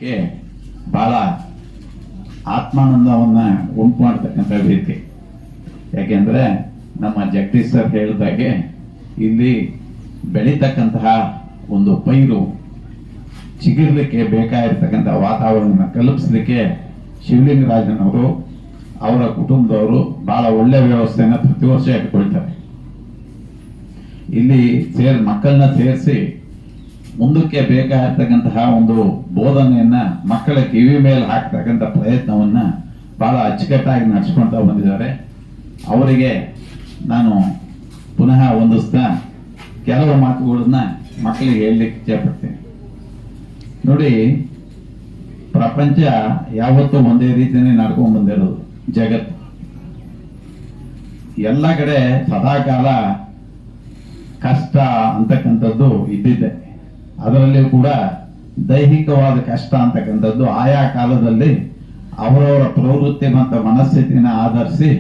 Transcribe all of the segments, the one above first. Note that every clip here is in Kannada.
ಬಹಳ ಆತ್ಮಾನಂದವನ್ನ ಉಂಟು ಮಾಡ್ತಕ್ಕಂಥ ವೇದಿಕೆ. ಯಾಕೆಂದ್ರೆ ನಮ್ಮ ಜಗದೀಶ್ ಸರ್ ಹೇಳಿದಾಗೆ ಇಲ್ಲಿ ಬೆಳೀತಕ್ಕಂತಹ ಒಂದು ಪೈರು ಚಿಗಿರ್ಲಿಕ್ಕೆ ಬೇಕಾಗಿರ್ತಕ್ಕಂಥ ವಾತಾವರಣ ಕಲ್ಪಿಸ್ಲಿಕ್ಕೆ ಶಿವಲಿಂಗರಾಜನವರು ಅವರ ಕುಟುಂಬದವರು ಬಹಳ ಒಳ್ಳೆ ವ್ಯವಸ್ಥೆಯನ್ನ ಪ್ರತಿ ವರ್ಷ ಇಟ್ಕೊಳ್ತಾರೆ. ಇಲ್ಲಿ ಮಕ್ಕಳನ್ನ ಸೇರಿಸಿ ಮುಂದಕ್ಕೆ ಬೇಕಾಗಿರ್ತಕ್ಕಂತಹ ಒಂದು ಬೋಧನೆಯನ್ನ ಮಕ್ಕಳ ಕಿವಿ ಮೇಲೆ ಹಾಕ್ತಕ್ಕಂಥ ಪ್ರಯತ್ನವನ್ನ ಬಹಳ ಅಚ್ಚುಕಟ್ಟಾಗಿ ನಡೆಸ್ಕೊಳ್ತಾ ಬಂದಿದ್ದಾರೆ. ಅವರಿಗೆ ನಾನು ಪುನಃ ಹೊಂದಿಸ್ತಾ ಕೆಲವು ಮಾತುಗಳನ್ನ ಮಕ್ಕಳಿಗೆ ಹೇಳಲಿಕ್ಕೆ ಇಚ್ಛೆಪಡ್ತೀನಿ. ನೋಡಿ, ಪ್ರಪಂಚ ಯಾವತ್ತೂ ಒಂದೇ ರೀತಿಯೇ ನಡ್ಕೊಂಡು ಬಂದಿರೋದು. ಜಗತ್ತು ಎಲ್ಲ ಕಡೆ ಸದಾಕಾಲ ಕಷ್ಟ ಅಂತಕ್ಕಂಥದ್ದು ಇದ್ದಿದ್ದೆ. ಅದರಲ್ಲಿ ಕೂಡ ದೈಹಿಕವಾದ ಕಷ್ಟ ಅಂತಕ್ಕಂಥದ್ದು ಆಯಾ ಕಾಲದಲ್ಲಿ ಅವರವರ ಪ್ರವೃತ್ತಿ ಮತ್ತು ಮನಸ್ಥಿತಿನ ಆಧರಿಸಿ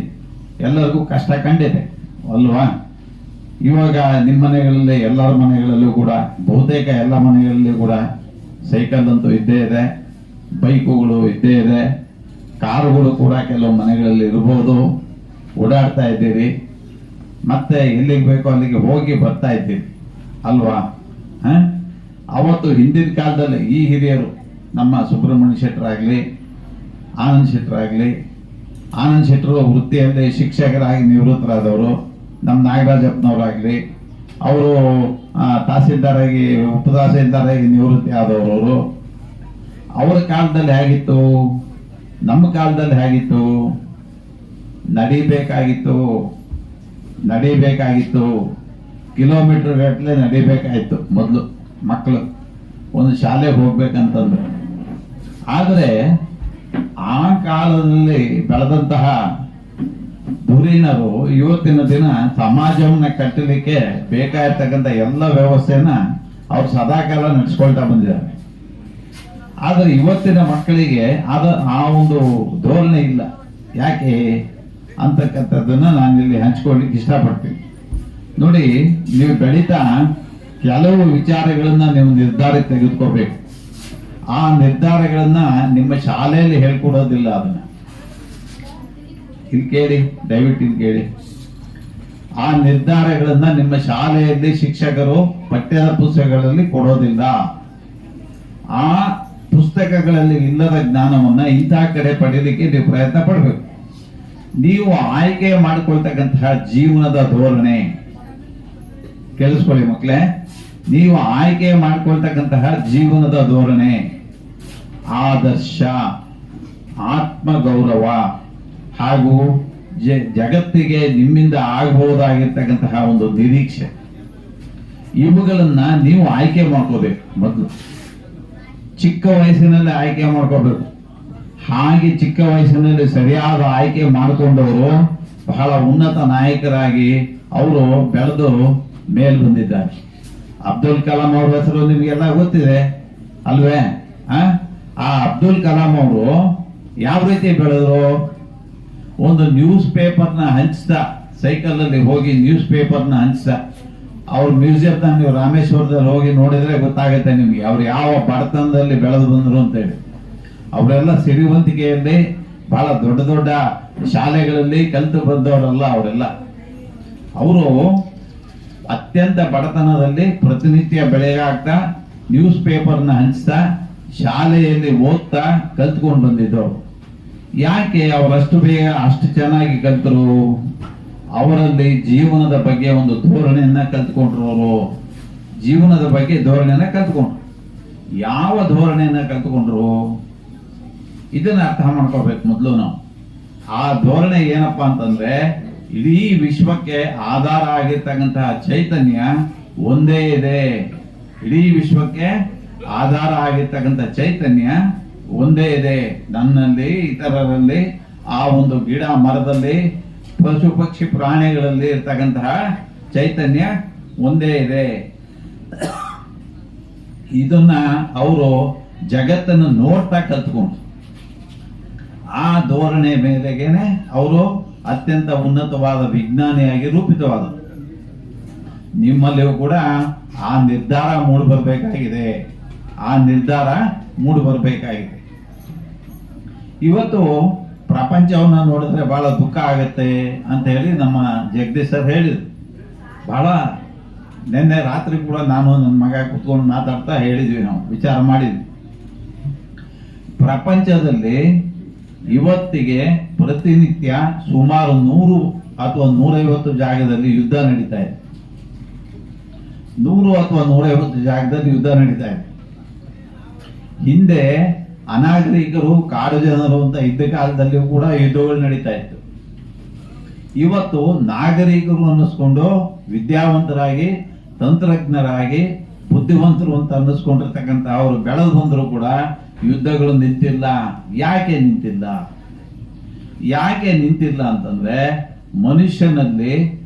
ಎಲ್ಲರಿಗೂ ಕಷ್ಟ ಕಂಡಿದೆ ಅಲ್ವಾ. ಇವಾಗ ನಿಮ್ಮ ಮನೆಗಳಲ್ಲಿ ಎಲ್ಲರ ಮನೆಗಳಲ್ಲೂ ಕೂಡ ಬಹುತೇಕ ಎಲ್ಲ ಮನೆಗಳಲ್ಲಿ ಕೂಡ ಸೈಕಲ್ ಅಂತೂ ಇದ್ದೇ ಇದೆ, ಬೈಕುಗಳು ಇದ್ದೇ ಇದೆ, ಕಾರುಗಳು ಕೂಡ ಕೆಲವು ಮನೆಗಳಲ್ಲಿ ಇರಬಹುದು. ಓಡಾಡ್ತಾ ಇದ್ದೀರಿ, ಮತ್ತೆ ಎಲ್ಲಿಗೆ ಬೇಕೋ ಅಲ್ಲಿಗೆ ಹೋಗಿ ಬರ್ತಾ ಇದ್ದೀರಿ ಅಲ್ವಾ. ಅವತ್ತು ಹಿಂದಿನ ಕಾಲದಲ್ಲಿ ಈ ಹಿರಿಯರು, ನಮ್ಮ ಸುಬ್ರಹ್ಮಣ್ಯ ಶೆಟ್ಟರಾಗ್ಲಿ, ಆನಂದ್ ಶೆಟ್ಟರಾಗ್ಲಿ, ಆನಂದ್ ಶೆಟ್ಟರು ವೃತ್ತಿಯಲ್ಲಿ ಶಿಕ್ಷಕರಾಗಿ ನಿವೃತ್ತರಾದವರು, ನಮ್ಮ ನಾಗರಾಜಪ್ಪನವರಾಗ್ಲಿ, ಅವರು ತಹಸೀಲ್ದಾರಾಗಿ ಉಪತಹಸೀಲ್ದಾರಾಗಿ ನಿವೃತ್ತಿ ಆದವರು. ಅವರ ಕಾಲದಲ್ಲಿ ಹೇಗಿತ್ತು, ನಮ್ಮ ಕಾಲದಲ್ಲಿ ಹೇಗಿತ್ತು? ನಡಿಬೇಕಾಗಿತ್ತು, ಕಿಲೋಮೀಟರ್ ಗಟ್ಟಲೆ ನಡಿಬೇಕಾಯ್ತು ಮೊದಲು ಮಕ್ಕಳು ಒಂದು ಶಾಲೆಗೆ ಹೋಗ್ಬೇಕಂತಂದ್ರೆ. ಆದರೆ ಆ ಕಾಲದಲ್ಲಿ ಬೆಳೆದಂತಹ ಧುರೀಣರು ಇವತ್ತಿನ ದಿನ ಸಮಾಜವನ್ನ ಕಟ್ಟಲಿಕ್ಕೆ ಬೇಕಾಗಿರ್ತಕ್ಕಂಥ ಎಲ್ಲ ವ್ಯವಸ್ಥೆಯನ್ನ ಅವ್ರು ಸದಾಕಾಲ ನಡೆಸ್ಕೊಳ್ತಾ ಬಂದಿದ್ದಾರೆ. ಆದ್ರೆ ಇವತ್ತಿನ ಮಕ್ಕಳಿಗೆ ಆ ಒಂದು ಧೋರಣೆ ಇಲ್ಲ. ಯಾಕೆ ಅಂತಕ್ಕಂಥದ್ದನ್ನ ನಾನಿಲ್ಲಿ ಹಂಚ್ಕೊಳ್ಳಿಕ್ಕೆ ಇಷ್ಟಪಡ್ತೀನಿ. ನೋಡಿ, ನೀವು ಬೆಳೀತಾ ಕೆಲವು ವಿಚಾರಗಳನ್ನ ನೀವು ನಿರ್ಧಾರಕ್ಕೆ ತೆಗೆದುಕೋಬೇಕು. ಆ ನಿರ್ಧಾರಗಳನ್ನ ನಿಮ್ಮ ಶಾಲೆಯಲ್ಲಿ ಹೇಳ್ಕೊಡೋದಿಲ್ಲ. ಅದನ್ನ ಇಲ್ಲಿ ಕೇಳಿ, ದಯವಿಟ್ಟು ಇಲ್ಲಿ ಕೇಳಿ. ಆ ನಿರ್ಧಾರಗಳನ್ನ ನಿಮ್ಮ ಶಾಲೆಯಲ್ಲಿ ಶಿಕ್ಷಕರು ಪಠ್ಯದ ಪುಸ್ತಕಗಳಲ್ಲಿ ಕೊಡೋದಿಲ್ಲ. ಆ ಪುಸ್ತಕಗಳಲ್ಲಿ ಇಲ್ಲದ ಜ್ಞಾನವನ್ನ ಇಂತಹ ಕಡೆ ಪಡೆಯಲಿಕ್ಕೆ ನೀವು ಪ್ರಯತ್ನ ಪಡಬೇಕು. ನೀವು ಆಯ್ಕೆ ಮಾಡಿಕೊಳ್ತಕ್ಕಂತಹ ಜೀವನದ ಧೋರಣೆ, ಕೇಳಿಸ್ಕೊಳ್ಳಿ ಮಕ್ಕಳೇ, ನೀವು ಆಯ್ಕೆ ಮಾಡಿಕೊಳ್ತಕ್ಕಂತಹ ಜೀವನದ ಧೋರಣೆ, ಆದರ್ಶ, ಆತ್ಮಗೌರವ ಹಾಗೂ ಜಗತ್ತಿಗೆ ನಿಮ್ಮಿಂದ ಆಗಬಹುದಾಗಿರ್ತಕ್ಕಂತಹ ಒಂದು ನಿರೀಕ್ಷೆ, ಇವುಗಳನ್ನ ನೀವು ಆಯ್ಕೆ ಮಾಡ್ಕೋಬೇಕು. ಮೊದಲು ಚಿಕ್ಕ ವಯಸ್ಸಿನಲ್ಲಿ ಆಯ್ಕೆ ಮಾಡ್ಕೋಬೇಕು. ಹಾಗೆ ಚಿಕ್ಕ ವಯಸ್ಸಿನಲ್ಲಿ ಸರಿಯಾದ ಆಯ್ಕೆ ಮಾಡಿಕೊಂಡವರು ಬಹಳ ಉನ್ನತ ನಾಯಕರಾಗಿ ಅವರು ಬೆಳೆದು ಮೇಲ್ ಬಂದಿದ್ದಾರೆ. ಅಬ್ದುಲ್ ಕಲಾಂ ಅವ್ರ ಹೆಸರು ನಿಮಗೆಲ್ಲ ಗೊತ್ತಿದೆ ಅಲ್ವೇ. ಆ ಅಬ್ದುಲ್ ಕಲಾಂ ಅವರು ಯಾವ ರೀತಿ ಬೆಳೆದ್ರು? ಒಂದು ನ್ಯೂಸ್ ಪೇಪರ್ನ ಹಂಚ್ತಾ, ಸೈಕಲ್ ಅಲ್ಲಿ ಹೋಗಿ ನ್ಯೂಸ್ ಪೇಪರ್ನ ಹಂಚ್ತಾ, ಅವ್ರ ಮ್ಯೂಸಿಯಂನ ನೀವು ರಾಮೇಶ್ವರದಲ್ಲಿ ಹೋಗಿ ನೋಡಿದ್ರೆ ಗೊತ್ತಾಗುತ್ತೆ ನಿಮ್ಗೆ ಅವ್ರು ಯಾವ ಬಡತನದಲ್ಲಿ ಬೆಳೆದು ಬಂದ್ರು ಅಂತೇಳಿ. ಅವರೆಲ್ಲ ಸಿರಿವಂತಿಕೆಯಲ್ಲಿ ಬಹಳ ದೊಡ್ಡ ದೊಡ್ಡ ಶಾಲೆಗಳಲ್ಲಿ ಕಲಿತು ಬಂದವರಲ್ಲ ಅವರೆಲ್ಲ. ಅವರು ಅತ್ಯಂತ ಬಡತನದಲ್ಲಿ ಪ್ರತಿನಿತ್ಯ ಬೆಳಗಾಗ್ತಾ ನ್ಯೂಸ್ ಪೇಪರ್ನ ಹಂಚ್ತಾ ಶಾಲೆಯಲ್ಲಿ ಓದ್ತಾ ಕಲ್ತ್ಕೊಂಡು ಬಂದಿದ್ದವರು. ಯಾಕೆ ಅವರಷ್ಟು ಬೇಗ ಅಷ್ಟು ಚೆನ್ನಾಗಿ ಕಲ್ತರು? ಅವರಲ್ಲಿ ಜೀವನದ ಬಗ್ಗೆ ಒಂದು ಧೋರಣೆಯನ್ನ ಕಲ್ತ್ಕೊಂಡ್ರು. ಅವರು ಜೀವನದ ಬಗ್ಗೆ ಧೋರಣೆಯನ್ನ ಕಲ್ತ್ಕೊಂಡ್ರು. ಯಾವ ಧೋರಣೆಯನ್ನ ಕಲ್ತ್ಕೊಂಡ್ರು ಇದನ್ನ ಅರ್ಥ ಮಾಡ್ಕೋಬೇಕು ಮೊದಲು ನಾವು. ಆ ಧೋರಣೆ ಏನಪ್ಪಾ ಅಂತಂದ್ರೆ, ಇಡೀ ವಿಶ್ವಕ್ಕೆ ಆಧಾರ ಆಗಿರ್ತಕ್ಕಂತಹ ಚೈತನ್ಯ ಒಂದೇ ಇದೆ. ಇಡೀ ವಿಶ್ವಕ್ಕೆ ಆಧಾರ ಆಗಿರ್ತಕ್ಕಂಥ ಚೈತನ್ಯ ಒಂದೇ ಇದೆ. ನನ್ನಲ್ಲಿ, ಇತರರಲ್ಲಿ, ಆ ಒಂದು ಗಿಡ ಮರದಲ್ಲಿ, ಪಶು ಪಕ್ಷಿ ಪ್ರಾಣಿಗಳಲ್ಲಿ ಇರ್ತಕ್ಕಂತಹ ಚೈತನ್ಯ ಒಂದೇ ಇದೆ. ಇದನ್ನ ಅವರು ಜಗತ್ತನ್ನು ನೋಡ್ತಾ ಕಲ್ತ್ಕೊಂಡು ಆ ಧೋರಣೆ ಮೇಲೆಗೇನೆ ಅವರು ಅತ್ಯಂತ ಉನ್ನತವಾದ ವಿಜ್ಞಾನಿಯಾಗಿ ರೂಪಿತವಾದರು. ನಿಮ್ಮಲ್ಲಿಯೂ ಕೂಡ ಆ ನಿರ್ಧಾರ ಮೂಡಿ ಬರಬೇಕಾಗಿದೆ. ಆ ನಿರ್ಧಾರ ಮೂಡಿ ಬರಬೇಕಾಗಿದೆ. ಇವತ್ತು ಪ್ರಪಂಚವನ್ನ ನೋಡಿದ್ರೆ ಬಹಳ ದುಃಖ ಆಗುತ್ತೆ ಅಂತ ಹೇಳಿ ನಮ್ಮ ಜಗದೀಶ್ ಸರ್ ಹೇಳಿದ್ರು. ಬಹಳ ನಿನ್ನೆ ರಾತ್ರಿ ಕೂಡ ನಾನು ನನ್ನ ಮಗ ಕುತ್ಕೊಂಡು ಮಾತಾಡ್ತಾ ಹೇಳಿದ್ವಿ, ನಾವು ವಿಚಾರ ಮಾಡಿದ್ವಿ. ಪ್ರಪಂಚದಲ್ಲಿ ಇವತ್ತಿಗೆ ಪ್ರತಿನಿತ್ಯ ಸುಮಾರು 100 ಅಥವಾ 150 ಜಾಗದಲ್ಲಿ ಯುದ್ಧ ನಡೀತಾ ಇದೆ. 100 ಅಥವಾ 150 ಜಾಗದಲ್ಲಿ ಯುದ್ಧ ನಡೀತಾ ಇದೆ. ಹಿಂದೆ ಅನಾಗರಿಕರು ಕಾಡು ಜನರು ಅಂತ ಇದ್ದ ಕಾಲದಲ್ಲಿಯೂ ಕೂಡ ಯುದ್ಧಗಳು ನಡೀತಾ ಇತ್ತು. ಇವತ್ತು ನಾಗರಿಕರು ಅನ್ನಿಸ್ಕೊಂಡು ವಿದ್ಯಾವಂತರಾಗಿ ತಂತ್ರಜ್ಞರಾಗಿ ಬುದ್ಧಿವಂತರು ಅಂತ ಅನ್ನಿಸ್ಕೊಂಡಿರ್ತಕ್ಕಂಥ ಅವರು ಬೆಳೆದು ಬಂದರೂ ಕೂಡ ಯುದ್ಧಗಳು ನಿಂತಿಲ್ಲ. ಯಾಕೆ ನಿಂತಿಲ್ಲ? ಯಾಕೆ ನಿಂತಿಲ್ಲ ಅಂತಂದ್ರೆ ಮನುಷ್ಯನಲ್ಲಿ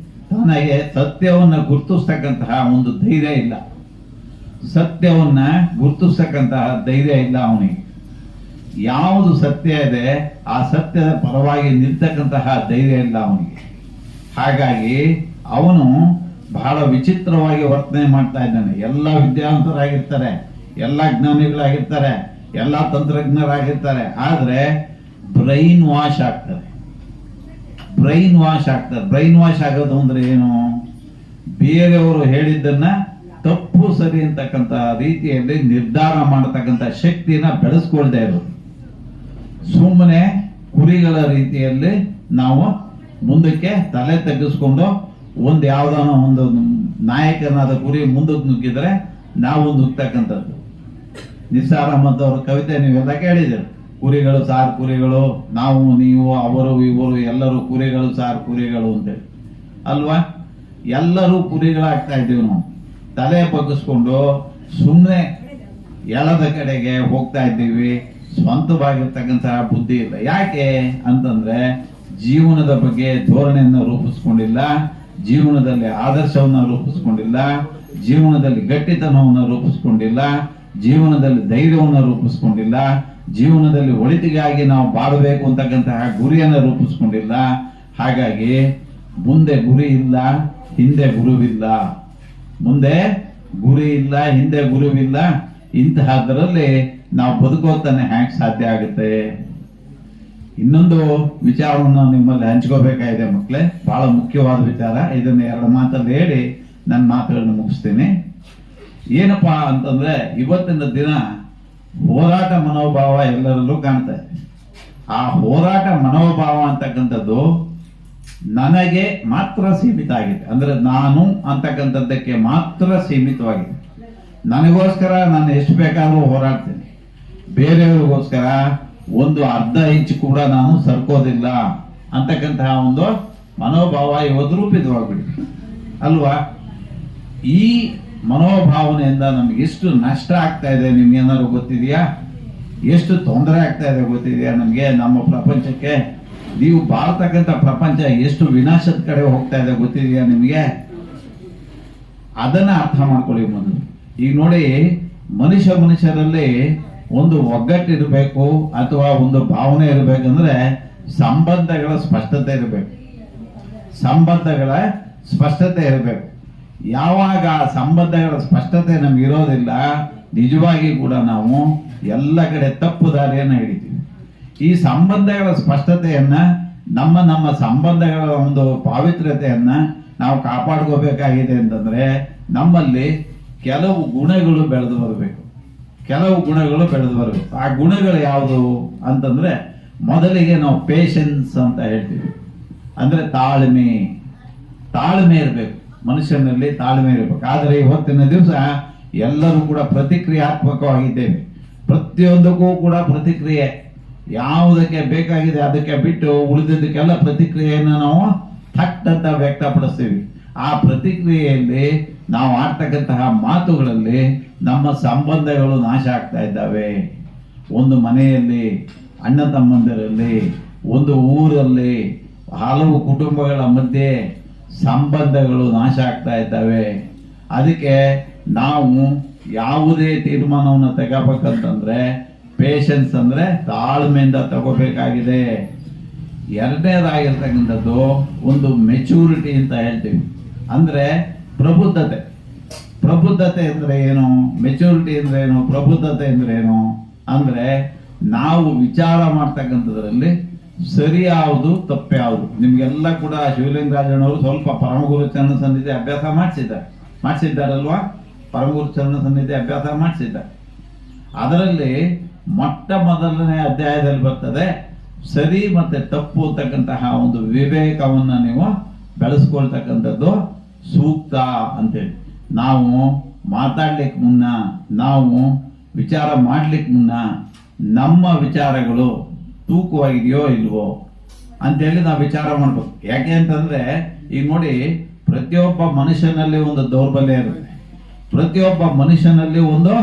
ತನಗೆ ಸತ್ಯವನ್ನ ಗುರುತಿಸ್ತಕ್ಕಂತಹ ಒಂದು ಧೈರ್ಯ ಇಲ್ಲ. ಸತ್ಯವನ್ನ ಗುರುತಿಸ್ತಕ್ಕಂತಹ ಧೈರ್ಯ ಇಲ್ಲ ಅವನಿಗೆ. ಯಾವುದು ಸತ್ಯ ಇದೆ ಆ ಸತ್ಯದ ಪರವಾಗಿ ನಿಲ್ತಕ್ಕಂತಹ ಧೈರ್ಯ ಇಲ್ಲ ಅವನಿಗೆ. ಹಾಗಾಗಿ ಅವನು ಬಹಳ ವಿಚಿತ್ರವಾಗಿ ವರ್ತನೆ ಮಾಡ್ತಾ ಇದ್ದಾನೆ. ಎಲ್ಲ ವಿದ್ಯಾವಂತರಾಗಿರ್ತಾರೆ, ಎಲ್ಲ ಜ್ಞಾನಿಗಳಾಗಿರ್ತಾರೆ, ಎಲ್ಲ ತಂತ್ರಜ್ಞರಾಗಿರ್ತಾರೆ, ಆದ್ರೆ ಬ್ರೈನ್ ವಾಶ್ ಆಗ್ತಾರೆ. ಬ್ರೈನ್ ವಾಶ್ ಆಗ್ತಾರೆ. ಬ್ರೈನ್ ವಾಶ್ ಆಗೋದು ಅಂದ್ರೆ ಏನು? ಬೇರೆಯವರು ಹೇಳಿದ್ದನ್ನ ತಪ್ಪು ಸರಿ ಅಂತಕ್ಕಂಥ ರೀತಿಯಲ್ಲಿ ನಿರ್ಧಾರ ಮಾಡತಕ್ಕಂಥ ಶಕ್ತಿನ ಬೆಳೆಸ್ಕೊಳ್ತಾ ಇರೋದು. ಸುಮ್ಮನೆ ಕುರಿಗಳ ರೀತಿಯಲ್ಲಿ ನಾವು ಮುಂದಕ್ಕೆ ತಲೆ ತಗ್ಗಿಸ್ಕೊಂಡು ಯಾವ್ದಾನ ಒಂದು ನಾಯಕನಾದ ಕುರಿ ಮುಂದಕ್ಕೆ ನುಗ್ಗಿದ್ರೆ ನಾವು ನುಗ್ತಕ್ಕಂಥದ್ದು. ನಿಸ್ಸಾರ್ ಅಹಮದ್ ಅವರ ಕವಿತೆ ನೀವೆಲ್ಲ ಕೇಳಿದ್ದೀರಿ. ಕುರಿಗಳು ಸಾರ್ ಕುರಿಗಳು, ನಾವು ನೀವು ಅವರು ಇವರು ಎಲ್ಲರೂ ಕುರಿಗಳು ಸಾರ್ ಕುರಿಗಳು ಅಂತೇಳಿ ಅಲ್ವಾ? ಎಲ್ಲರೂ ಕುರಿಗಳಾಗ್ತಾ ಇದ್ದೀವಿ ನಾವು. ತಲೆ ಬಗ್ಗಿಸ್ಕೊಂಡು ಸುಮ್ಮನೆ ಎಳದ ಕಡೆಗೆ ಹೋಗ್ತಾ ಇದ್ದೀವಿ. ಸ್ವಂತವಾಗಿರ್ತಕ್ಕಂತಹ ಬುದ್ಧಿ ಇಲ್ಲ. ಯಾಕೆ ಅಂತಂದ್ರೆ ಜೀವನದ ಬಗ್ಗೆ ಧೋರಣೆಯನ್ನು ರೂಪಿಸ್ಕೊಂಡಿಲ್ಲ, ಜೀವನದಲ್ಲಿ ಆದರ್ಶವನ್ನ ರೂಪಿಸ್ಕೊಂಡಿಲ್ಲ, ಜೀವನದಲ್ಲಿ ಗಟ್ಟಿತನವನ್ನು ರೂಪಿಸ್ಕೊಂಡಿಲ್ಲ, ಜೀವನದಲ್ಲಿ ಧೈರ್ಯವನ್ನು ರೂಪಿಸ್ಕೊಂಡಿಲ್ಲ, ಜೀವನದಲ್ಲಿ ಒಳಿತಿಗಾಗಿ ನಾವು ಬಾಳಬೇಕು ಅಂತಕ್ಕಂತಹ ಗುರಿಯನ್ನು ರೂಪಿಸ್ಕೊಂಡಿಲ್ಲ. ಹಾಗಾಗಿ ಮುಂದೆ ಗುರಿ ಇಲ್ಲ, ಹಿಂದೆ ಗುರುವಿಲ್ಲ. ಮುಂದೆ ಗುರಿ ಇಲ್ಲ, ಹಿಂದೆ ಗುರುವಿಲ್ಲ. ಇಂತಹದ್ರಲ್ಲಿ ನಾವು ಬದುಕೋತಾನೆ ಹ್ಯಾಂಗ್ ಸಾಧ್ಯ ಆಗುತ್ತೆ? ಇನ್ನೊಂದು ವಿಚಾರವನ್ನು ನಿಮ್ಮಲ್ಲಿ ಹಂಚ್ಕೋಬೇಕಾಗಿದೆ ಮಕ್ಕಳೇ, ಬಹಳ ಮುಖ್ಯವಾದ ವಿಚಾರ. ಇದನ್ನ 2 ಮಾತಲ್ಲಿ ಹೇಳಿ ನನ್ನ ಮಾತುಗಳನ್ನು ಮುಗಿಸ್ತೀನಿ. ಏನಪ್ಪಾ ಅಂತಂದ್ರೆ ಇವತ್ತಿನ ದಿನ ಹೋರಾಟ ಮನೋಭಾವ ಎಲ್ಲರಲ್ಲೂ ಕಾಣ್ತಾ ಇದೆ. ಆ ಹೋರಾಟ ಮನೋಭಾವ ಅಂತಕ್ಕಂಥದ್ದು ನನಗೆ ಮಾತ್ರ ಸೀಮಿತ ಆಗಿದೆ. ಅಂದ್ರೆ ನಾನು ಅಂತಕ್ಕಂಥದ್ದಕ್ಕೆ ಮಾತ್ರ ಸೀಮಿತವಾಗಿದೆ. ನನಗೋಸ್ಕರ ನಾನು ಎಷ್ಟು ಬೇಕಾದ್ರೂ ಹೋರಾಡ್ತೀನಿ, ಬೇರೆಯವ್ರಿಗೋಸ್ಕರ ಒಂದು ಅರ್ಧ ಇಂಚ್ ಕೂಡ ನಾನು ಸರ್ಕೋದಿಲ್ಲ ಅಂತಕ್ಕಂತಹ ಒಂದು ಮನೋಭಾವ ಇವತ್ತು ರೂಪಿತವಾಗ್ಬಿಡಿ ಅಲ್ವಾ? ಈ ಮನೋಭಾವನೆಯಿಂದ ನಮ್ಗೆ ಎಷ್ಟು ನಷ್ಟ ಆಗ್ತಾ ಇದೆ ನಿಮ್ಗೆ ಏನಾದ್ರು ಗೊತ್ತಿದೆಯಾ? ಎಷ್ಟು ತೊಂದರೆ ಆಗ್ತಾ ಇದೆ ಗೊತ್ತಿದೆಯಾ ನಮ್ಗೆ? ನಮ್ಮ ಪ್ರಪಂಚಕ್ಕೆ ನೀವು ಬಾಳ್ತಕ್ಕಂಥ ಪ್ರಪಂಚ ಎಷ್ಟು ವಿನಾಶದ ಕಡೆ ಹೋಗ್ತಾ ಇದೆ ಗೊತ್ತಿದೆಯಾ ನಿಮ್ಗೆ? ಅದನ್ನ ಅರ್ಥ ಮಾಡ್ಕೊಳ್ಳಿ ಮೊದಲು. ಈಗ ನೋಡಿ, ಮನುಷ್ಯರಲ್ಲಿ ಒಂದು ಒಗ್ಗಟ್ಟಿರಬೇಕು ಅಥವಾ ಒಂದು ಭಾವನೆ ಇರಬೇಕಂದ್ರೆ ಸಂಬಂಧಗಳ ಸ್ಪಷ್ಟತೆ ಇರಬೇಕು. ಸಂಬಂಧಗಳ ಸ್ಪಷ್ಟತೆ ಇರಬೇಕು. ಯಾವಾಗ ಸಂಬಂಧಗಳ ಸ್ಪಷ್ಟತೆ ನಮ್ಗೆ ಇರೋದಿಲ್ಲ, ನಿಜವಾಗಿ ಕೂಡ ನಾವು ಎಲ್ಲ ಕಡೆ ತಪ್ಪು ದಾರಿಯನ್ನು ಹಿಡಿತೀವಿ. ಈ ಸಂಬಂಧಗಳ ಸ್ಪಷ್ಟತೆಯನ್ನ ನಮ್ಮ ಸಂಬಂಧಗಳ ಒಂದು ಪಾವಿತ್ರ್ಯತೆಯನ್ನ ನಾವು ಕಾಪಾಡ್ಕೋಬೇಕಾಗಿದೆ ಅಂತಂದ್ರೆ ನಮ್ಮಲ್ಲಿ ಕೆಲವು ಗುಣಗಳು ಬೆಳೆದು ಬರಬೇಕು. ಕೆಲವು ಗುಣಗಳು ಬೆಳೆದು ಬರಬೇಕು. ಆ ಗುಣಗಳು ಯಾವುದು ಅಂತಂದ್ರೆ ಮೊದಲಿಗೆ ನಾವು ಪೇಷನ್ಸ್ ಅಂತ ಹೇಳ್ತೀವಿ. ಅಂದ್ರೆ ತಾಳ್ಮೆ ಇರಬೇಕು. ಮನುಷ್ಯನಲ್ಲಿ ತಾಳ್ಮೆ ಇರಬೇಕು. ಆದರೆ ಇವತ್ತಿನ ದಿವಸ ಎಲ್ಲರೂ ಕೂಡ ಪ್ರತಿಕ್ರಿಯಾತ್ಮಕವಾಗಿದ್ದೇವೆ. ಪ್ರತಿಯೊಂದಕ್ಕೂ ಕೂಡ ಪ್ರತಿಕ್ರಿಯೆ, ಯಾವುದಕ್ಕೆ ಬೇಕಾಗಿದೆ ಅದಕ್ಕೆ ಬಿಟ್ಟು ಉಳಿದಿದ್ದಕ್ಕೆಲ್ಲ ಪ್ರತಿಕ್ರಿಯೆಯನ್ನು ನಾವು ಥಟ್ ಅಂತ ವ್ಯಕ್ತಪಡಿಸ್ತೀವಿ. ಆ ಪ್ರತಿಕ್ರಿಯೆಯಲ್ಲಿ ನಾವು ಆಡ್ತಕ್ಕಂತಹ ಮಾತುಗಳಲ್ಲಿ ನಮ್ಮ ಸಂಬಂಧಗಳು ನಾಶ ಆಗ್ತಾ ಇದ್ದಾವೆ. ಒಂದು ಮನೆಯಲ್ಲಿ, ಅಣ್ಣ ತಮ್ಮಂದಿರಲ್ಲಿ, ಒಂದು ಊರಲ್ಲಿ, ಹಲವು ಕುಟುಂಬಗಳ ಮಧ್ಯೆ ಸಂಬಂಧಗಳು ನಾಶ ಆಗ್ತಾ ಇದ್ದಾವೆ. ಅದಕ್ಕೆ ನಾವು ಯಾವುದೇ ತೀರ್ಮಾನವನ್ನು ತಗೋಬೇಕಂತಂದ್ರೆ ಪೇಷನ್ಸ್ ಅಂದ್ರೆ ತಾಳ್ಮೆಯಿಂದ ತಗೋಬೇಕಾಗಿದೆ. ಎರಡನೇದಾಗಿರ್ತಕ್ಕಂಥದ್ದು ಒಂದು ಮೆಚೂರಿಟಿ ಅಂತ ಹೇಳ್ತೀವಿ. ಅಂದ್ರೆ ಪ್ರಬುದ್ಧತೆ. ಪ್ರಬುದ್ಧತೆ ಅಂದ್ರೆ ಏನು? ಮೆಚೂರಿಟಿ ಅಂದ್ರೆ ಏನು? ಪ್ರಬುದ್ಧತೆ ಅಂದ್ರೆ ಏನು? ಅಂದ್ರೆ ನಾವು ವಿಚಾರ ಮಾಡ್ತಕ್ಕಂಥದ್ರಲ್ಲಿ ಸರಿ ಯಾವುದು ತಪ್ಪು ಯಾವುದು. ನಿಮ್ಗೆಲ್ಲ ಕೂಡ ಶಿವಲಿಂಗರಾಜಣ್ಣವರು ಸ್ವಲ್ಪ ಪರಮಗುರು ಚರಣ ಸನ್ನಿಧಿ ಅಭ್ಯಾಸ ಮಾಡಿಸಿದ್ದಾರಲ್ವಾ? ಪರಮಗುರು ಚರಣ ಸನ್ನಿಧಿ ಅಭ್ಯಾಸ ಮಾಡಿಸಿದ್ದಾರೆ. ಅದರಲ್ಲಿ ಮೊಟ್ಟ ಮೊದಲನೇ ಅಧ್ಯಾಯದಲ್ಲಿ ಬರ್ತದೆ ಸರಿ ಮತ್ತೆ ತಪ್ಪು ಅಂತಕ್ಕಂತಹ ಒಂದು ವಿವೇಕವನ್ನ ನೀವು ಬೆಳೆಸ್ಕೊಳ್ತಕ್ಕಂಥದ್ದು ಸೂಕ್ತ ಅಂತೇಳಿ. ನಾವು ಮಾತಾಡ್ಲಿಕ್ಕೆ ಮುನ್ನ, ನಾವು ವಿಚಾರ ಮಾಡ್ಲಿಕ್ಕೆ ಮುನ್ನ ನಮ್ಮ ವಿಚಾರಗಳು ತೂಕವಾಗಿದೆಯೋ ಇಲ್ವೋ ಅಂತೇಳಿ ನಾವು ವಿಚಾರ ಮಾಡ್ಬೇಕು. ಯಾಕೆ ಅಂತಂದ್ರೆ ಈಗ ನೋಡಿ, ಪ್ರತಿಯೊಬ್ಬ ಮನುಷ್ಯನಲ್ಲಿ ಒಂದು ದೌರ್ಬಲ್ಯ ಇರುತ್ತೆ, ಪ್ರತಿಯೊಬ್ಬ ಮನುಷ್ಯನಲ್ಲಿ ಒಂದು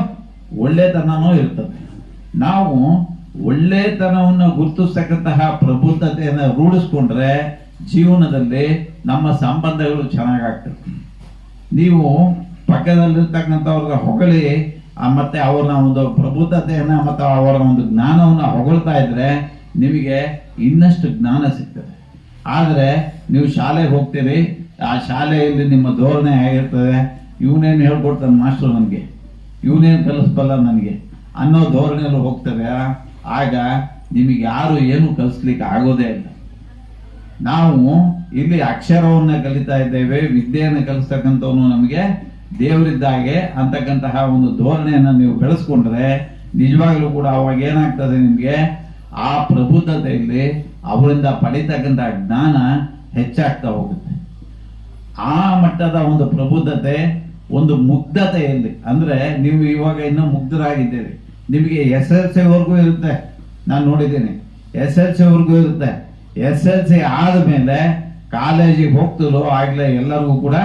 ಒಳ್ಳೆತನನೂ ಇರ್ತದೆ. ನಾವು ಒಳ್ಳೆತನವನ್ನು ಗುರುತಿಸ್ತಕ್ಕಂತಹ ಪ್ರಬುದ್ಧತೆಯನ್ನು ರೂಢಿಸ್ಕೊಂಡ್ರೆ ಜೀವನದಲ್ಲಿ ನಮ್ಮ ಸಂಬಂಧಗಳು ಚೆನ್ನಾಗಾಗ್ತವೆ. ನೀವು ಪಕ್ಕದಲ್ಲಿರ್ತಕ್ಕಂಥವ್ರ ಹೊಗಳಿ ಮತ್ತೆ ಅವರ ಒಂದು ಪ್ರಬುದ್ಧತೆಯನ್ನ ಮತ್ತು ಅವರ ಒಂದು ಜ್ಞಾನವನ್ನು ಹೊಗಳ್ತಾ ಇದ್ರೆ ನಿಮಗೆ ಇನ್ನಷ್ಟು ಜ್ಞಾನ ಸಿಗ್ತದೆ. ಆದರೆ ನೀವು ಶಾಲೆಗೆ ಹೋಗ್ತೀರಿ, ಆ ಶಾಲೆಯಲ್ಲಿ ನಿಮ್ಮ ಧೋರಣೆ ಹೇಗಿರ್ತದೆ, ಇವನೇನು ಹೇಳ್ಕೊಡ್ತಾನೆ ಮಾಸ್ಟರ್ ನನಗೆ, ಇವನೇನು ಕಲಿಸ್ಬಲ್ಲ ನನಗೆ ಅನ್ನೋ ಧೋರಣೆಯಲ್ಲಿ ಹೋಗ್ತದೆ. ಆಗ ನಿಮಗೆ ಯಾರು ಏನು ಕಲಿಸ್ಲಿಕ್ಕೆ ಆಗೋದೇ ಇಲ್ಲ. ನಾವು ಇಲ್ಲಿ ಅಕ್ಷರವನ್ನ ಕಲಿತಾ ಇದ್ದೇವೆ, ವಿದ್ಯೆಯನ್ನು ಕಲಿಸ್ತಕ್ಕಂಥವನು ನಮಗೆ ದೇವರಿದ್ದಾಗೆ ಅಂತಕ್ಕಂತಹ ಒಂದು ಧೋರಣೆಯನ್ನು ನೀವು ಬೆಳೆಸ್ಕೊಂಡ್ರೆ ನಿಜವಾಗ್ಲೂ ಕೂಡ ಅವಾಗ ಏನಾಗ್ತದೆ, ನಿಮಗೆ ಆ ಪ್ರಬುದ್ಧತೆಯಲ್ಲಿ ಅವರಿಂದ ಪಡಿತಕ್ಕಂತಹ ಜ್ಞಾನ ಹೆಚ್ಚಾಗ್ತಾ ಹೋಗುತ್ತೆ. ಆ ಮಟ್ಟದ ಒಂದು ಪ್ರಬುದ್ಧತೆ ಒಂದು ಮುಗ್ಧತೆಯಲ್ಲಿ, ಅಂದ್ರೆ ನೀವು ಇವಾಗ ಇನ್ನೂ ಮುಗ್ಧರಾಗಿದ್ದೀರಿ, ನಿಮಗೆ SLC ವರೆಗೂ ಇರುತ್ತೆ, ನಾನು ನೋಡಿದ್ದೀನಿ SLC ವರೆಗೂ ಇರುತ್ತೆ. SLC ಆದ್ಮೇಲೆ ಕಾಲೇಜಿಗೆ ಹೋಗ್ತಿರೋ ಆಗ್ಲೇ ಎಲ್ಲರಿಗೂ ಕೂಡ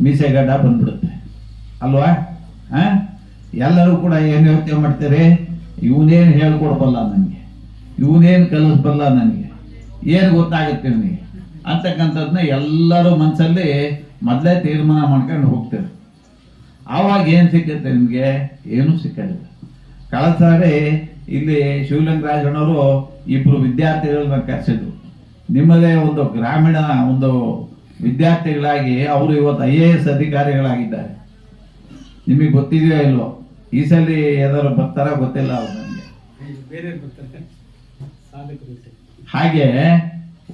ಮೀಸೆಗಡ್ಡ ಬಂದ್ಬಿಡುತ್ತೆ ಅಲ್ವಾ? ಎಲ್ಲರೂ ಕೂಡ ಏನು ಯೋಚನೆ ಮಾಡ್ತೀರಿ, ಇವನೇನು ಹೇಳ್ಕೊಡ್ಬಲ್ಲ ನನಗೆ, ಇವನೇನು ಕಲಿಸ್ಬಲ್ಲ ನನಗೆ, ಏನು ಗೊತ್ತಾಗುತ್ತೆ ನನಗೆ ಅಂತಕ್ಕಂಥದ್ದನ್ನ ಎಲ್ಲರೂ ಮನಸ್ಸಲ್ಲಿ ಮೊದಲೇ ತೀರ್ಮಾನ ಮಾಡ್ಕೊಂಡು ಹೋಗ್ತಾರೆ. ಆವಾಗ ಏನು ಸಿಕ್ಕತ್ತೆ ನಿಮಗೆ? ಏನೂ ಸಿಕ್ಕಲಿಲ್ಲ. ಕಳೆದ ಸಾರಿ ಇಲ್ಲಿ ಶಿವಲಿಂಗರಾಜಣ್ಣವರು ಇಬ್ರು ವಿದ್ಯಾರ್ಥಿಗಳನ್ನ ಕರೆಸಿದ್ರು. ನಿಮ್ಮದೇ ಒಂದು ಗ್ರಾಮೀಣ ಒಂದು ವಿದ್ಯಾರ್ಥಿಗಳಾಗಿ ಅವರು ಇವತ್ತು IAS ಅಧಿಕಾರಿಗಳಾಗಿದ್ದಾರೆ. ನಿಮಗೆ ಗೊತ್ತಿದೆಯೋ ಇಲ್ವೋ? ಈ ಸಲ ಯಾರು ಬರ್ತಾರ ಗೊತ್ತಿಲ್ಲ ಅವ್ರು ನನಗೆ. ಹಾಗೆ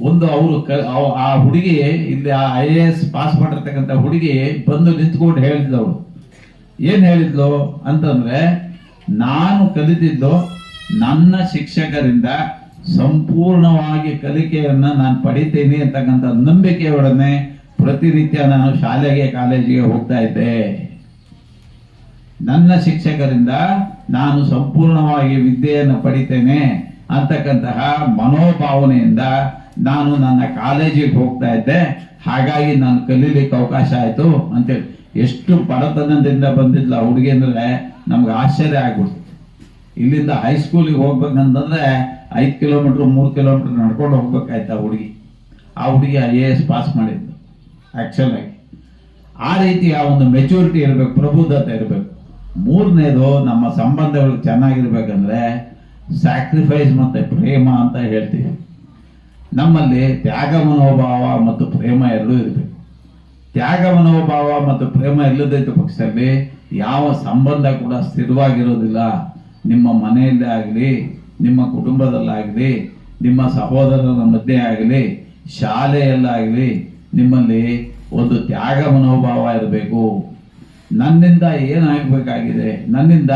ಒಂದು ಅವರು ಆ ಹುಡುಗಿ ಇಲ್ಲಿ IAS ಪಾಸ್ ಮಾಡಿರ್ತಕ್ಕಂಥ ಹುಡುಗಿ ಬಂದು ನಿಂತ್ಕೊಂಡು ಹೇಳಿದ್ಲು. ಏನ್ ಹೇಳಿದ್ಲು ಅಂತಂದ್ರೆ, ನಾನು ಕಲಿತಿದ್ದು ನನ್ನ ಶಿಕ್ಷಕರಿಂದ ಸಂಪೂರ್ಣವಾಗಿ ಕಲಿಕೆಯನ್ನ ನಾನು ಪಡಿತೀನಿ ಅಂತಕ್ಕಂಥ ನಂಬಿಕೆಯೊಡನೆ ಪ್ರತಿನಿತ್ಯ ನಾನು ಶಾಲೆಗೆ ಕಾಲೇಜಿಗೆ ಹೋಗ್ತಾ ಇದ್ದೆ. ನನ್ನ ಶಿಕ್ಷಕರಿಂದ ನಾನು ಸಂಪೂರ್ಣವಾಗಿ ವಿದ್ಯೆಯನ್ನು ಪಡಿತೇನೆ ಅಂತಕ್ಕಂತಹ ಮನೋಭಾವನೆಯಿಂದ ನಾನು ನನ್ನ ಕಾಲೇಜಿಗೆ ಹೋಗ್ತಾ ಇದ್ದೆ. ಹಾಗಾಗಿ ನಾನು ಕಲೀಲಿಕ್ಕೆ ಅವಕಾಶ ಆಯ್ತು ಅಂತೇಳಿ. ಎಷ್ಟು ಬಡತನದಿಂದ ಬಂದಿದ್ಲ ಹುಡುಗಿ ಅಂದ್ರೆ ನಮ್ಗೆ ಆಶ್ಚರ್ಯ ಆಗ್ಬಿಡ್ತು. ಇಲ್ಲಿಂದ ಹೈಸ್ಕೂಲಿಗೆ ಹೋಗ್ಬೇಕಂತಂದ್ರೆ 5 ಕಿಲೋಮೀಟರ್ 3 ಕಿಲೋಮೀಟರ್ ನಡ್ಕೊಂಡು ಹೋಗ್ಬೇಕಾಯ್ತು ಆ ಹುಡುಗಿ. ಆ ಹುಡುಗಿ IAS ಪಾಸ್ ಮಾಡಿದ್ಲು ಆಕ್ಚುಲ್ ಆಗಿ. ಆ ರೀತಿ ಆ ಒಂದು ಮೆಚುರಿಟಿ ಇರಬೇಕು, ಪ್ರಬುದ್ಧತೆ ಇರಬೇಕು. ಮೂರನೇದು, ನಮ್ಮ ಸಂಬಂಧಗಳು ಚೆನ್ನಾಗಿರ್ಬೇಕಂದ್ರೆ ಸ್ಯಾಕ್ರಿಫೈಸ್ ಮತ್ತೆ ಪ್ರೇಮ ಅಂತ ಹೇಳ್ತೀವಿ. ನಮ್ಮಲ್ಲಿ ತ್ಯಾಗ ಮನೋಭಾವ ಮತ್ತು ಪ್ರೇಮ ಎರಡೂ ಇರಬೇಕು. ತ್ಯಾಗ ಮನೋಭಾವ ಮತ್ತು ಪ್ರೇಮ ಇಲ್ಲದಿದ್ದ ಪಕ್ಷದಲ್ಲಿ ಯಾವ ಸಂಬಂಧ ಕೂಡ ಸ್ಥಿರವಾಗಿರೋದಿಲ್ಲ. ನಿಮ್ಮ ಮನೆಯಲ್ಲೇ ಆಗಲಿ, ನಿಮ್ಮ ಕುಟುಂಬದಲ್ಲಾಗಲಿ, ನಿಮ್ಮ ಸಹೋದರರ ಮಧ್ಯೆ ಆಗಲಿ, ಶಾಲೆಯಲ್ಲಾಗಲಿ ನಿಮ್ಮಲ್ಲಿ ಒಂದು ತ್ಯಾಗ ಮನೋಭಾವ ಇರಬೇಕು. ನನ್ನಿಂದ ಏನಾಗಬೇಕಾಗಿದೆ, ನನ್ನಿಂದ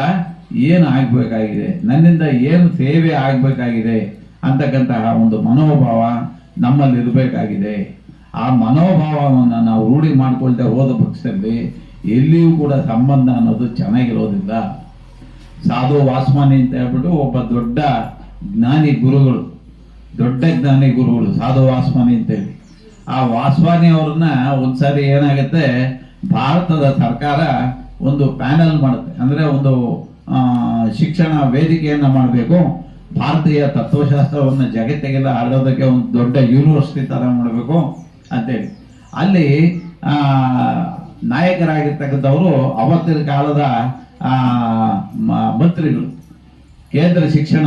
ಏನು ಆಗಬೇಕಾಗಿದೆ, ನನ್ನಿಂದ ಏನು ಸೇವೆ ಆಗಬೇಕಾಗಿದೆ ಅಂತಕ್ಕಂತಹ ಒಂದು ಮನೋಭಾವ ನಮ್ಮಲ್ಲಿ ಇರಬೇಕಾಗಿದೆ. ಆ ಮನೋಭಾವವನ್ನು ನಾವು ರೂಢಿ ಮಾಡ್ಕೊಳ್ತಾ ಹೋದ ಪಕ್ಷದಲ್ಲಿ ಎಲ್ಲಿಯೂ ಕೂಡ ಸಂಬಂಧ ಅನ್ನೋದು ಚೆನ್ನಾಗಿರೋದಿಲ್ಲ. ಸಾಧು ವಾಸ್ವಾನಿ ಅಂತ ಹೇಳ್ಬಿಟ್ಟು ಒಬ್ಬ ದೊಡ್ಡ ಜ್ಞಾನಿ ಗುರುಗಳು, ಸಾಧು ವಾಸ್ವಾನಿ ಅಂತೇಳಿ. ಆ ವಾಸ್ವಾನಿ ಅವ್ರನ್ನ ಒಂದ್ಸಾರಿ ಏನಾಗುತ್ತೆ, ಭಾರತದ ಸರ್ಕಾರ ಒಂದು ಪ್ಯಾನೆಲ್ ಮಾಡುತ್ತೆ. ಅಂದ್ರೆ ಒಂದು ಶಿಕ್ಷಣ ವೇದಿಕೆಯನ್ನ ಮಾಡಬೇಕು, ಭಾರತೀಯ ತತ್ವಶಾಸ್ತ್ರವನ್ನು ಜಗತ್ತಿಗೆಲ್ಲ ಹರಡೋದಕ್ಕೆ ಒಂದು ದೊಡ್ಡ ಯೂನಿವರ್ಸಿಟಿ ತರ ಮಾಡಬೇಕು ಅಂತೇಳಿ. ಅಲ್ಲಿ ನಾಯಕರಾಗಿರ್ತಕ್ಕಂಥವರು ಅವತ್ತಿನ ಕಾಲದ ಮಂತ್ರಿಗಳು, ಕೇಂದ್ರ ಶಿಕ್ಷಣ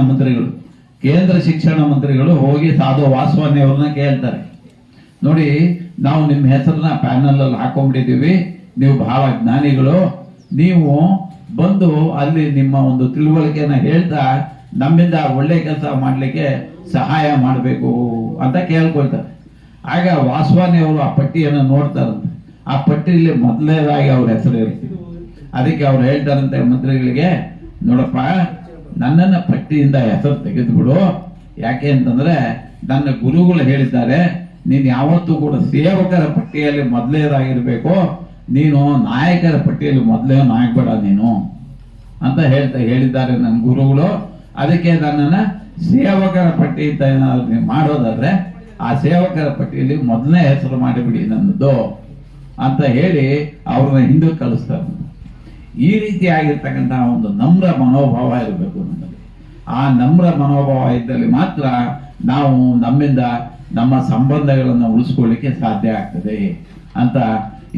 ಮಂತ್ರಿಗಳು ಹೋಗಿ ಸಾಧು ವಾಸ್ವಾನಿ ಅವ್ರನ್ನ ಕೇಳ್ತಾರೆ, ನೋಡಿ ನಾವು ನಿಮ್ಮ ಹೆಸರನ್ನ ಪ್ಯಾನಲ್ ಅಲ್ಲಿ ಹಾಕೊಂಡ್ಬಿಟ್ಟಿದ್ದೀವಿ, ನೀವು ಬಹಳ ಜ್ಞಾನಿಗಳು, ನೀವು ಬಂದು ಅಲ್ಲಿ ನಿಮ್ಮ ಒಂದು ತಿಳುವಳಿಕೆನ ಹೇಳ್ತಾ ನಮ್ಮಿಂದ ಒಳ್ಳೆ ಕೆಲಸ ಮಾಡಲಿಕ್ಕೆ ಸಹಾಯ ಮಾಡಬೇಕು ಅಂತ ಕೇಳ್ಕೊಳ್ತಾರೆ. ಆಗ ವಾಸವಾನಿ ಅವರು ಆ ಪಟ್ಟಿಯನ್ನು ನೋಡ್ತಾರಂತೆ. ಆ ಪಟ್ಟಿಯಲ್ಲಿ ಮೊದಲನೇದಾಗಿ ಅವ್ರ ಹೆಸರು ಇರುತ್ತೆ. ಅದಕ್ಕೆ ಅವ್ರು ಹೇಳ್ತಾರಂತೆ ಮಂತ್ರಿಗಳಿಗೆ, ನೋಡಪ್ಪ, ನನ್ನನ್ನ ಪಟ್ಟಿಯಿಂದ ಹೆಸರು ತೆಗೆದುಬಿಡು. ಯಾಕೆ ಅಂತಂದ್ರೆ ನನ್ನ ಗುರುಗಳು ಹೇಳಿದ್ದಾರೆ, ನೀನು ಯಾವತ್ತೂ ಕೂಡ ಸೇವಕರ ಪಟ್ಟಿಯಲ್ಲಿ ಮೊದಲನೇದಾಗಿರ್ಬೇಕು, ನೀನು ನಾಯಕರ ಪಟ್ಟಿಯಲ್ಲಿ ಮೊದಲೇ ನಾಯಕಬೇಡ ನೀನು ಅಂತ ಹೇಳಿದ್ದಾರೆ ನನ್ನ ಗುರುಗಳು. ಅದಕ್ಕೆ ನನ್ನನ್ನ ಸೇವಕರ ಪಟ್ಟಿ ಅಂತ ಏನಾದ್ರು ನೀವು ಮಾಡೋದಾದ್ರೆ ಆ ಸೇವಕರ ಪಟ್ಟಿಯಲ್ಲಿ ಮೊದಲನೇ ಹೆಸರು ಮಾಡಿಬಿಡಿ ನನ್ನದು ಅಂತ ಹೇಳಿ ಅವ್ರನ್ನ ಹಿಂದಕ್ಕೆ ಕಳಿಸ್ತಾರೆ. ಈ ರೀತಿಯಾಗಿರ್ತಕ್ಕಂತಹ ಒಂದು ನಮ್ರ ಮನೋಭಾವ ಇರಬೇಕು ನಮ್ಮಲ್ಲಿ. ಆ ನಮ್ರ ಮನೋಭಾವ ಇದ್ದಲ್ಲಿ ಮಾತ್ರ ನಾವು ನಮ್ಮಿಂದ ನಮ್ಮ ಸಂಬಂಧಗಳನ್ನು ಉಳಿಸ್ಕೊಳ್ಳಿಕ್ಕೆ ಸಾಧ್ಯ ಆಗ್ತದೆ ಅಂತ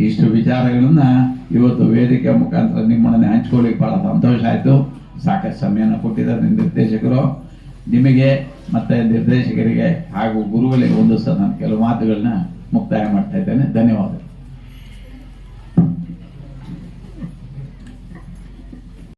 ಇಷ್ಟು ವಿಚಾರಗಳನ್ನ ಇವತ್ತು ವೇದಿಕೆ ಮುಖಾಂತರ ನಿಮ್ಮೊಡನೆ ಹಂಚ್ಕೊಳ್ಳಿಕ್ಕೆ ಬಹಳ ಸಂತೋಷ ಆಯಿತು. ಸಾಕಷ್ಟು ಸಮಯನ ಕೊಟ್ಟಿದ್ದಾರೆ ನಿರ್ದೇಶಕರು. ನಿಮಗೆ ಮತ್ತೆ ನಿರ್ದೇಶಕರಿಗೆ ಹಾಗೂ ಗುರುಗಳಿಗೆ ಒಂದು ಸಹ ನಾನು ಕೆಲವು ಮಾತುಗಳನ್ನ ಮುಕ್ತಾಯ ಮಾಡ್ತಾ ಇದ್ದೇನೆ. ಧನ್ಯವಾದಗಳು.